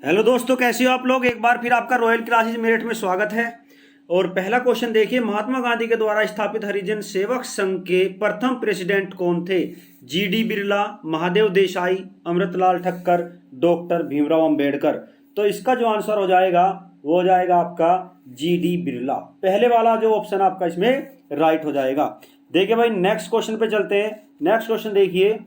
Hello दोस्तों, कैसे हो आप लोग। एक बार फिर आपका रॉयल क्लासेज मेरठ में स्वागत है। और पहला क्वेश्चन देखिए, महात्मा गांधी के द्वारा स्थापित हरिजन सेवक संघ के प्रथम प्रेसिडेंट कौन थे। GD Birla, Mahadev Desai, Amritlal Thakkar, doctor Bhimrao Ambedkar. तो इसका जो आंसर हो जाएगा वो हो जाएगा आपका जीडी बिरला। पहले वाला जो ऑप्शन आपका इसमें राइट हो जाएगा। देखिए भाई, नेक्स्ट क्वेश्चन पे चलते हैं। नेक्स्ट क्वेश्चन देखिए,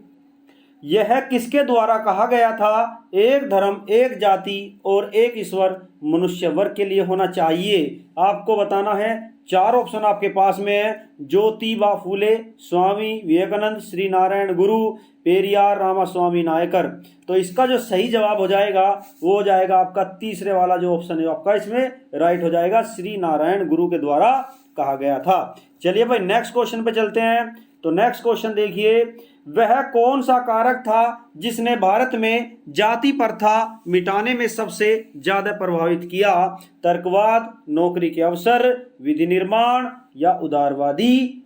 यह किसके द्वारा कहा गया था एक धर्म, एक जाति और एक ईश्वर मनुष्य वर्ग के लिए होना चाहिए। आपको बताना है। चार ऑप्शन आपके पास में है। ज्योतिबा फूले, स्वामी विवेकानंद, श्री नारायण गुरु, पेरियार रामास्वामी नायकर। तो इसका जो सही जवाब हो जाएगा वो हो जाएगा आपका तीसरे वाला जो ऑप्शन है आपका इसमें राइट हो जाएगा। श्री नारायण गुरु के द्वारा कहा गया था। चलिए भाई, नेक्स्ट क्वेश्चन पे चलते हैं। तो नेक्स्ट क्वेश्चन देखिए, वह कौन सा कारक था जिसने भारत में जाति प्रथा मिटाने में सबसे ज्यादा प्रभावित किया। तर्कवाद, नौकरी के अवसर, विधि निर्माण या उदारवादी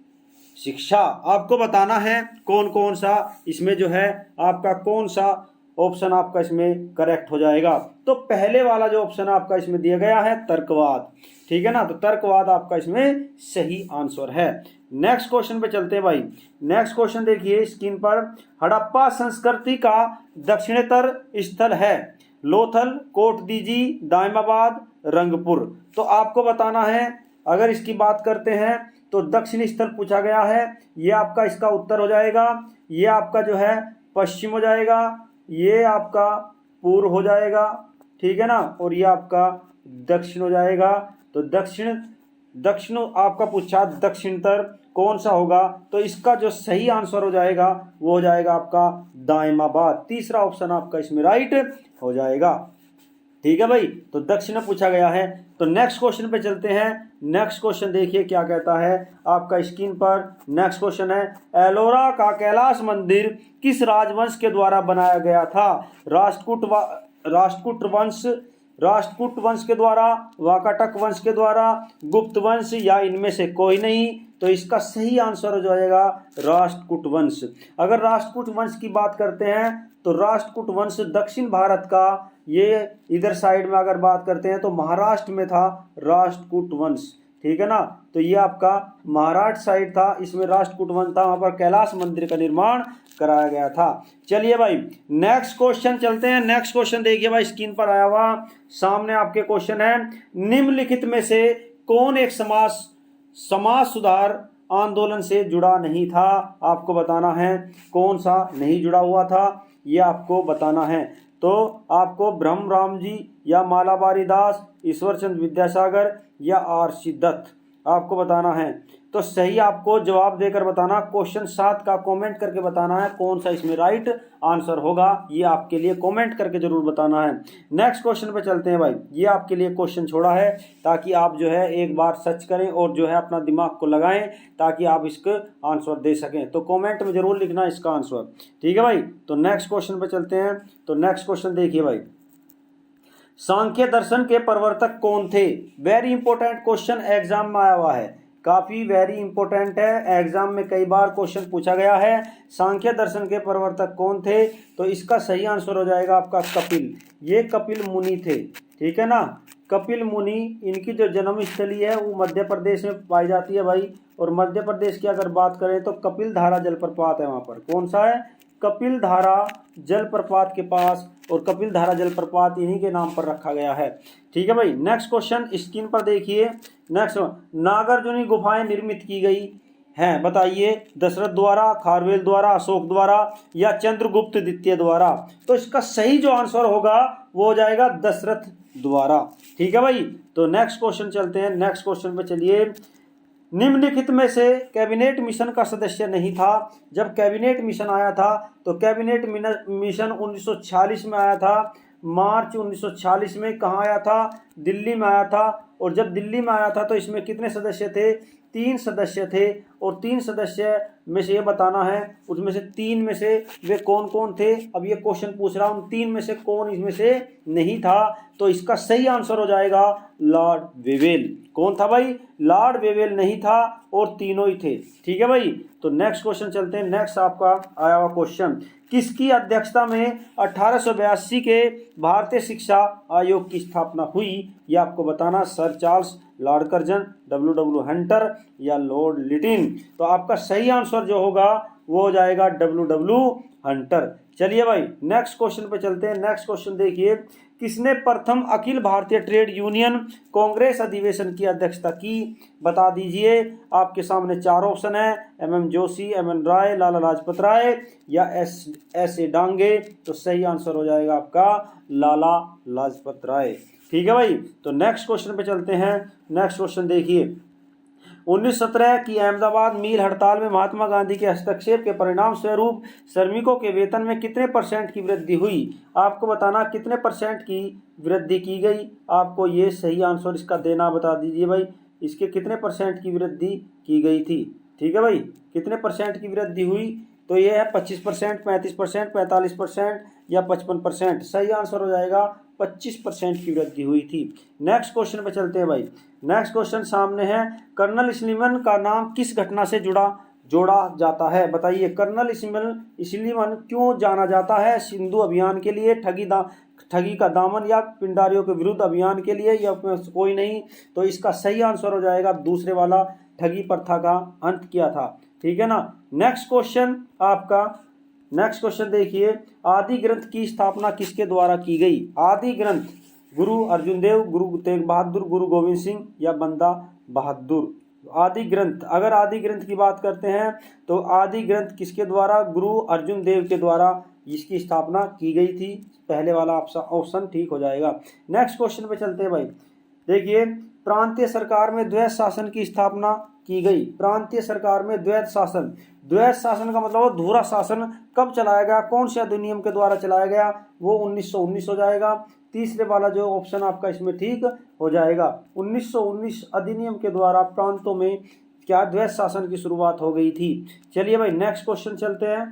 शिक्षा। आपको बताना है कौन कौन सा इसमें जो है आपका कौन सा ऑप्शन आपका इसमें करेक्ट हो जाएगा। तो पहले वाला जो ऑप्शन आपका इसमें दिया गया है तर्कवाद, ठीक है ना। तो तर्कवाद आपका इसमें सही आंसर है। नेक्स्ट क्वेश्चन पे चलते हैं भाई। नेक्स्ट क्वेश्चन देखिए स्क्रीन पर, हड़प्पा संस्कृति का दक्षिणतर स्थल है लोथल, कोटदीजी, दायमाबाद, रंगपुर। तो आपको बताना है, अगर इसकी बात करते हैं तो दक्षिण स्थल पूछा गया है, ये आपका इसका उत्तर हो जाएगा, ये आपका जो है पश्चिम हो जाएगा, ये आपका पूर्व हो जाएगा, ठीक है ना, और ये आपका दक्षिण हो जाएगा। तो दक्षिण दक्षिण आपका पूछा दक्षिणतर कौन सा होगा, तो इसका जो सही आंसर हो जाएगा वो हो जाएगा आपका दायमाबाद। तीसरा ऑप्शन आपका इसमें राइट हो जाएगा, ठीक है भाई। तो दक्षिण पूछा गया है। तो नेक्स्ट क्वेश्चन पे चलते हैं। नेक्स्ट क्वेश्चन देखिए क्या कहता है आपका स्क्रीन पर। नेक्स्ट क्वेश्चन है, एलोरा का कैलाश मंदिर किस राजवंश के द्वारा बनाया गया था। राष्ट्रकूट वंश के द्वारा, वाकाटक वंश के द्वारा, गुप्त वंश या इनमें से कोई नहीं। तो इसका सही आंसर हो जाएगा राष्ट्रकूट वंश। अगर राष्ट्रकूट वंश की बात करते हैं तो राष्ट्रकूट वंश दक्षिण भारत का, ये इधर साइड में अगर बात करते हैं तो महाराष्ट्र में था राष्ट्रकूट वंश, ठीक है ना। तो ये आपका महाराष्ट्र साइड था, इसमें राष्ट्रकूट वंश था, वहां पर कैलाश मंदिर का निर्माण कराया गया था। चलिए भाई, नेक्स्ट क्वेश्चन चलते हैं। नेक्स्ट क्वेश्चन देखिए भाई, स्क्रीन पर आया हुआ सामने आपके क्वेश्चन है, निम्नलिखित में से कौन एक समाज सुधार आंदोलन से जुड़ा नहीं था। आपको बताना है कौन सा नहीं जुड़ा हुआ था, ये आपको बताना है। तो आपको ब्रह्म राम जी या मालाबारी दास, ईश्वरचंद विद्यासागर या आर.सी. दत्त आपको बताना है। तो सही आपको जवाब देकर बताना, क्वेश्चन 7 का कमेंट करके बताना है कौन सा इसमें राइट आंसर होगा, ये आपके लिए कमेंट करके जरूर बताना है। नेक्स्ट क्वेश्चन पे चलते हैं भाई। ये आपके लिए क्वेश्चन छोड़ा है ताकि आप जो है एक बार सर्च करें और जो है अपना दिमाग को लगाएं ताकि आप इसका आंसर दे सकें। तो कमेंट में जरूर लिखना इसका आंसर, ठीक है भाई। तो नेक्स्ट क्वेश्चन पे चलते हैं। तो नेक्स्ट क्वेश्चन देखिए भाई, सांख्य दर्शन के प्रवर्तक कौन थे। वेरी इंपॉर्टेंट क्वेश्चन एग्जाम में आया हुआ है, काफी वेरी इंपॉर्टेंट है, एग्जाम में कई बार क्वेश्चन पूछा गया है। सांख्य दर्शन के प्रवर्तक कौन थे, तो इसका सही आंसर हो जाएगा आपका कपिल। ये कपिल मुनि थे, ठीक है ना। कपिल मुनि, इनकी जो जन्मस्थली है वो मध्य प्रदेश में पाई जाती है भाई। और मध्य प्रदेश की अगर बात करें तो कपिल धारा जलप्रपात है वहां पर। कौन सा है, कपिल धारा जलप्रपात के पास, और कपिल धारा जलप्रपात इन्हीं के नाम पर रखा गया है, ठीक है भाई। नेक्स्ट क्वेश्चन स्क्रीन पर देखिए। नेक्स्ट, नागार्जुनी गुफाएं निर्मित की गई हैं, बताइए। दशरथ द्वारा, खारवेल द्वारा, अशोक द्वारा या चंद्रगुप्त द्वितीय द्वारा। तो इसका सही जो आंसर होगा वो हो जाएगा दशरथ द्वारा, ठीक है भाई। तो नेक्स्ट क्वेश्चन चलते हैं। नेक्स्ट क्वेश्चन पे चलिए, निम्नलिखित में से कैबिनेट मिशन का सदस्य नहीं था। जब कैबिनेट मिशन आया था तो कैबिनेट मिशन 1946 में आया था। मार्च 1946 में कहाँ आया था, दिल्ली में आया था। और जब दिल्ली में आया था तो इसमें कितने सदस्य थे, 3 सदस्य थे। और 3 सदस्य में से ये बताना है, उसमें से 3 में से वे कौन कौन थे। अब ये क्वेश्चन पूछ रहा हूँ 3 में से कौन इसमें से नहीं था, तो इसका सही आंसर हो जाएगा लॉर्ड वेवेल। कौन था भाई? लॉर्ड वेवेल नहीं था और तीनों ही थे। ठीक है भाई, तो नेक्स्ट क्वेश्चन चलते हैं। नेक्स्ट आपका आया हुआ क्वेश्चन, किसकी अध्यक्षता में 1882 के भारतीय शिक्षा आयोग की स्थापना हुई? ये आपको बताना, sir Charles, Lord Curzon, W Hunter या लॉर्ड लिटिन। तो आपका सही आंसर जो होगा वो हो जाएगा डब्ल्यू हंटर। चलिए भाई नेक्स्ट क्वेश्चन पे चलते हैं। नेक्स्ट क्वेश्चन देखिए, किसने प्रथम अखिल भारतीय ट्रेड यूनियन कांग्रेस अधिवेशन की अध्यक्षता की? बता दीजिए। आपके सामने 4 ऑप्शन है, MM जोशी, MN राय, लाला लाजपत राय या S.A. डांगे। तो सही आंसर हो जाएगा आपका लाला लाजपत राय। ठीक है भाई, तो नेक्स्ट क्वेश्चन पे चलते हैं। नेक्स्ट क्वेश्चन देखिए, 1917 की अहमदाबाद मिल हड़ताल में महात्मा गांधी के हस्तक्षेप के परिणाम स्वरूप श्रमिकों के वेतन में कितने % की वृद्धि हुई? आपको बताना कितने % की वृद्धि की गई। आपको ये सही आंसर इसका देना, बता दीजिए भाई इसके कितने % की वृद्धि की गई थी। ठीक है भाई, कितने % की वृद्धि हुई? तो ये है 25%, 35%, 45% या 55%। सही आंसर हो जाएगा 25% की वृद्धि हुई थी। नेक्स्ट क्वेश्चन पे चलते हैं भाई। नेक्स्ट क्वेश्चन सामने है, कर्नल स्लीमन का नाम किस घटना से जोड़ा जाता है? बताइए, कर्नल स्लीमन क्यों जाना जाता है? सिंधु अभियान के लिए, ठगी का दामन या पिंडारियों के विरुद्ध अभियान के लिए, या कोई नहीं। तो इसका सही आंसर हो जाएगा दूसरे वाला, ठगी प्रथा का अंत किया था। ठीक है ना। नेक्स्ट क्वेश्चन आपका, नेक्स्ट क्वेश्चन देखिए, आदि ग्रंथ की स्थापना किसके द्वारा की गई? आदि ग्रंथ, गुरु अर्जुन देव, गुरु तेग बहादुर, गुरु गोविंद सिंह या बंदा बहादुर। आदि ग्रंथ, अगर आदि ग्रंथ की बात करते हैं तो आदि ग्रंथ किसके द्वारा? गुरु अर्जुन देव के द्वारा इसकी स्थापना की गई थी। पहले वाला ऑप्शन ठीक हो जाएगा। नेक्स्ट क्वेश्चन पे चलते हैं भाई। देखिए, प्रांतीय सरकार में द्वैत शासन की स्थापना की गई। प्रांतीय सरकार में द्वैत शासन, द्वैत शासन का मतलब धुरा शासन कब चलाया गया? कौन से अधिनियम के द्वारा चलाया गया? वो 1919 हो जाएगा। तीसरे वाला जो ऑप्शन आपका इसमें ठीक हो जाएगा। 1919 अधिनियम के द्वारा प्रांतों में क्या द्वैत शासन की शुरुआत हो गई थी। चलिए भाई नेक्स्ट क्वेश्चन चलते हैं।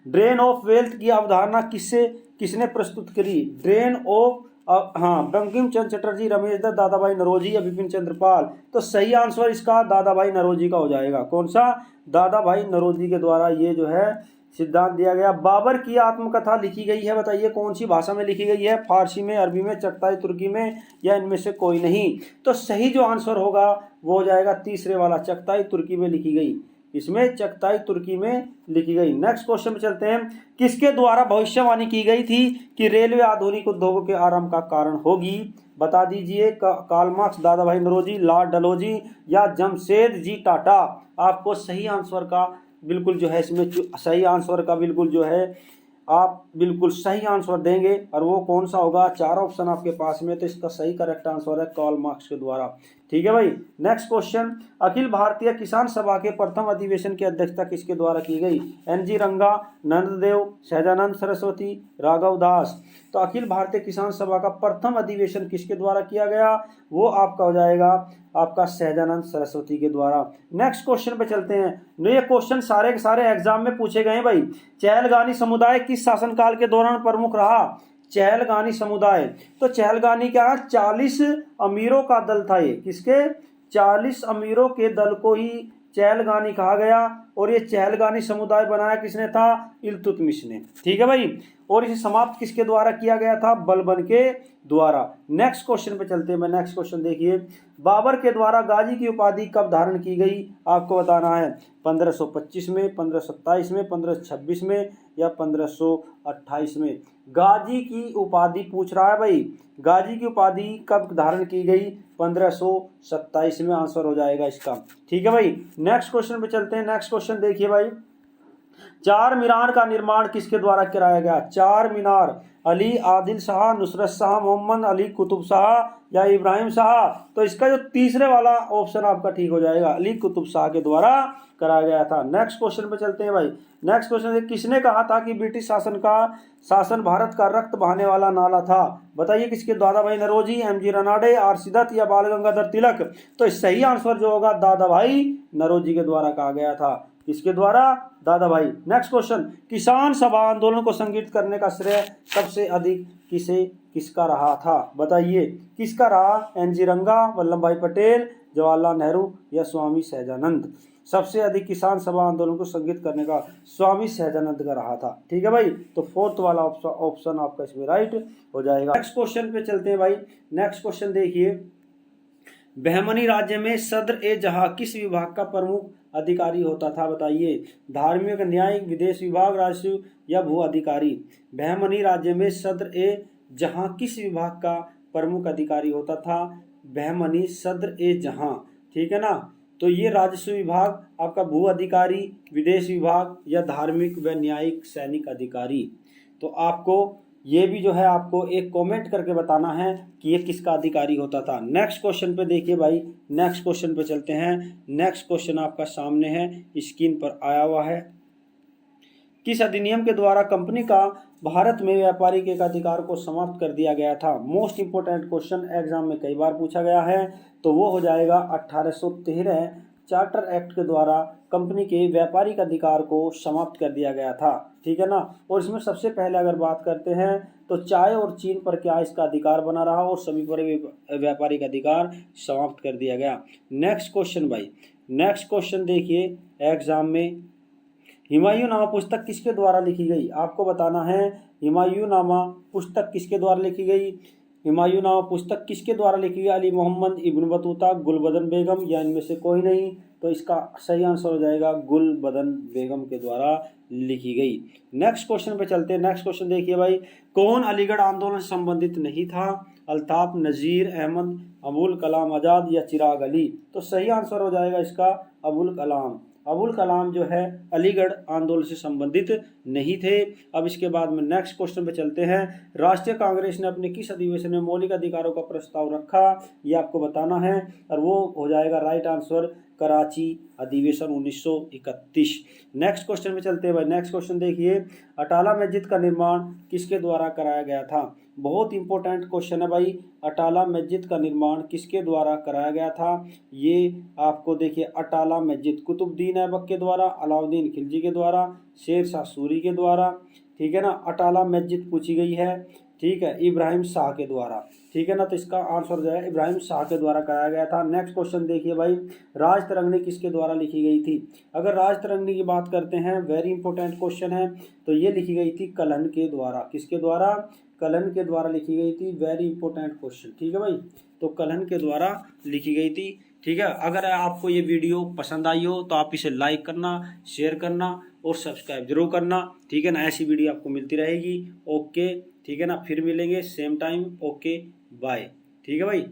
ड्रेन ऑफ वेल्थ की अवधारणा किसने प्रस्तुत करी? ड्रेन ऑफ, बंकिम चंद्र चटर्जी, रमेश दत्त, दादा भाई नौरोजी या बिपिन चंद्र पाल। तो सही आंसर इसका दादा भाई नौरोजी का हो जाएगा। कौन सा? दादा भाई नौरोजी के द्वारा ये जो है सिद्धांत दिया गया। बाबर की आत्मकथा लिखी गई है, बताइए कौन सी भाषा में लिखी गई है? फारसी में, अरबी में, चगताई तुर्की में या इनमें से कोई नहीं। तो सही जो आंसर होगा वो हो जाएगा तीसरे वाला, चगताई तुर्की में लिखी गई। इसमें चगताई तुर्की में लिखी गई। नेक्स्ट क्वेश्चन पे चलते हैं। किसके द्वारा भविष्यवाणी की गई थी कि रेलवे आधुनिक उद्योगों के आरंभ का कारण होगी? बता दीजिए। कार्ल मार्क्स, दादा भाई नौरोजी, लॉर्ड डलहौजी या जमशेद जी टाटा। आपको सही आंसर का बिल्कुल जो है इसमें सही आंसर का बिल्कुल जो है आप बिल्कुल सही आंसर देंगे, और वो कौन सा होगा? 4 ऑप्शन आपके पास में, तो इसका सही करेक्ट आंसर है कार्ल मार्क्स के द्वारा। ठीक है भाई। नेक्स्ट क्वेश्चन, अखिल भारतीय किसान सभा के प्रथम अधिवेशन की अध्यक्षता किसके द्वारा की गई? NG रंगा, नंददेव, सहजानंद सरस्वती, राघव दास। तो अखिल भारतीय किसान सभा का प्रथम अधिवेशन किसके द्वारा किया गया? वो आपका हो जाएगा आपका सहजानंद सरस्वती के द्वारा। नेक्स्ट क्वेश्चन पे चलते हैं। ये क्वेश्चन सारे के सारे एग्जाम में पूछे गए भाई। चहलगानी समुदाय किस शासनकाल के दौरान प्रमुख रहा? चहलगानी समुदाय, तो चहलगानी क्या? 40 अमीरों का दल था ये। किसके? 40 अमीरों के दल को ही चहलगानी कहा गया। और ये चहलगानी समुदाय बनाया किसने था? इल्तुतमिश ने। ठीक है भाई। और इसे समाप्त किसके द्वारा किया गया था? बलबन के द्वारा। नेक्स्ट क्वेश्चन पे चलते हैं। मैं नेक्स्ट क्वेश्चन देखिए, बाबर के द्वारा गाजी की उपाधि कब धारण की गई? आपको बताना है। 1525 में, 1527 में, 1526 में या 1528 में। गाजी की उपाधि पूछ रहा है भाई। गाजी की उपाधि कब धारण की गई? 1527 में आंसर हो जाएगा इसका। ठीक है भाई। नेक्स्ट क्वेश्चन पे चलते हैं। नेक्स्ट क्वेश्चन देखिए भाई, चार मीनार का निर्माण किसके द्वारा कराया गया? चार मीनार, अली आदिल शाह, नुसरत शाह, मोहम्मद अली कुतुब शाह या इब्राहिम शाह। तो इसका जो तीसरे वाला ऑप्शन आपका ठीक हो जाएगा, अली कुतुब शाह के द्वारा कराया गया था। नेक्स्ट क्वेश्चन पे चलते हैं भाई। नेक्स्ट क्वेश्चन है, किसने कहा था कि ब्रिटिश शासन भारत का रक्त बहाने वाला नाला था? बताइए किसके? दादा भाई नौरोजी, एमजी रनाडे, आर सिदत या बाल गंगाधर तिलक। तो सही आंसर जो होगा दादा भाई नौरोजी के द्वारा कहा गया था। किसके द्वारा? दादा भाई। नेक्स्ट क्वेश्चन, किसान सभा आंदोलन को संगठित करने का श्रेय सबसे अधिक किसका रहा था? बताइए किसका रहा? एनजी रंगा, वल्लभ भाई पटेल, जवाहरलाल नेहरू या स्वामी सहजानंद। सबसे अधिक किसान सभा आंदोलन को संगठित करने का स्वामी सहजानंद का रहा था। ठीक है भाई, तो फोर्थ वाला ऑप्शन आपका इसमें राइट हो जाएगा। नेक्स्ट क्वेश्चन पे चलते हैं भाई। नेक्स्ट क्वेश्चन देखिए, बहमनी राज्य में सदर ए जहां किस विभाग का प्रमुख अधिकारी होता था? बताइए, धार्मिक, न्यायिक, विदेश विभाग, राजस्व या भू अधिकारी। बहमनी राज्य में सदर ए जहां किस विभाग का प्रमुख अधिकारी होता था? बहमनी सदर ए जहां, ठीक है ना। तो ये राजस्व विभाग, आपका भू अधिकारी, विदेश विभाग या धार्मिक व न्यायिक सैनिक अधिकारी। तो आपको ये भी जो है आपको एक कमेंट करके बताना है कि ये किसका अधिकारी होता था। नेक्स्ट क्वेश्चन पे देखिए भाई, नेक्स्ट क्वेश्चन पे चलते हैं। नेक्स्ट क्वेश्चन आपका सामने है, स्क्रीन पर आया हुआ है। किस अधिनियम के द्वारा कंपनी का भारत में व्यापारिक एकाधिकार को समाप्त कर दिया गया था? मोस्ट इंपोर्टेंट क्वेश्चन, एग्जाम में कई बार पूछा गया है। तो वो हो जाएगा 1813 चार्टर एक्ट के द्वारा कंपनी के व्यापारिक अधिकार को समाप्त कर दिया गया था। ठीक है ना। और इसमें सबसे पहले अगर बात करते हैं तो चाय और चीन पर क्या इसका अधिकार बना रहा और सभी पर व्यापारिक अधिकार समाप्त कर दिया गया। नेक्स्ट क्वेश्चन भाई, नेक्स्ट क्वेश्चन देखिए एग्जाम में, हुमायूंनामा पुस्तक किसके द्वारा लिखी गई? आपको बताना है हुमायूंनामा पुस्तक किसके द्वारा लिखी गई। हुमायूंनामा पुस्तक किसके द्वारा लिखी गई? अली मोहम्मद, इब्न बतूता, गुलबदन बेगम या इनमें से कोई नहीं। तो इसका सही आंसर हो जाएगा गुलबदन बेगम के द्वारा लिखी गई। नेक्स्ट क्वेश्चन पे चलते हैं। नेक्स्ट क्वेश्चन देखिए भाई, कौन अलीगढ़ आंदोलन से संबंधित नहीं था? अल्ताफ, नजीर अहमद, अबुल कलाम आजाद या चिराग अली। तो सही आंसर हो जाएगा इसका अबुल कलाम। अबुल कलाम जो है अलीगढ़ आंदोलन से संबंधित नहीं थे। अब इसके बाद में नेक्स्ट क्वेश्चन पे चलते हैं। राष्ट्रीय कांग्रेस ने अपने किस अधिवेशन में मौलिक अधिकारों का प्रस्ताव रखा? ये आपको बताना है और वो हो जाएगा राइट आंसर कराची अधिवेशन 1931। नेक्स्ट क्वेश्चन में चलते हैं भाई। नेक्स्ट क्वेश्चन देखिए, अटाला मस्जिद का निर्माण किसके द्वारा कराया गया था? बहुत इंपॉर्टेंट क्वेश्चन है भाई। अटाला मस्जिद का निर्माण किसके द्वारा कराया गया था? ये आपको देखिए, अटाला मस्जिद कुतुबुद्दीन ऐबक के द्वारा, अलाउद्दीन खिलजी के द्वारा, शेर शाह सूरी के द्वारा। ठीक है ना। अटाला मस्जिद पूछी गई है, ठीक है, इब्राहिम शाह के द्वारा। ठीक है ना। तो इसका आंसर जो है इब्राहिम शाह के द्वारा कराया गया था। नेक्स्ट क्वेश्चन देखिए भाई, राज तरंगिणी किसके द्वारा लिखी गई थी? अगर राज तरंगिणी की बात करते हैं, वेरी इंपॉर्टेंट क्वेश्चन है, तो ये लिखी गई थी कलहन के द्वारा। किसके द्वारा? कलहन के द्वारा लिखी गई थी। Very important question. ठीक है भाई, तो कलहन के द्वारा लिखी गई थी। ठीक है। अगर आपको ये वीडियो पसंद आई हो तो आप इसे लाइक करना, शेयर करना और सब्सक्राइब जरूर करना। ठीक है ना। ऐसी वीडियो आपको मिलती रहेगी। ओके, ठीक है ना। फिर मिलेंगे सेम टाइम। Okay, bye. ठीक है भाई।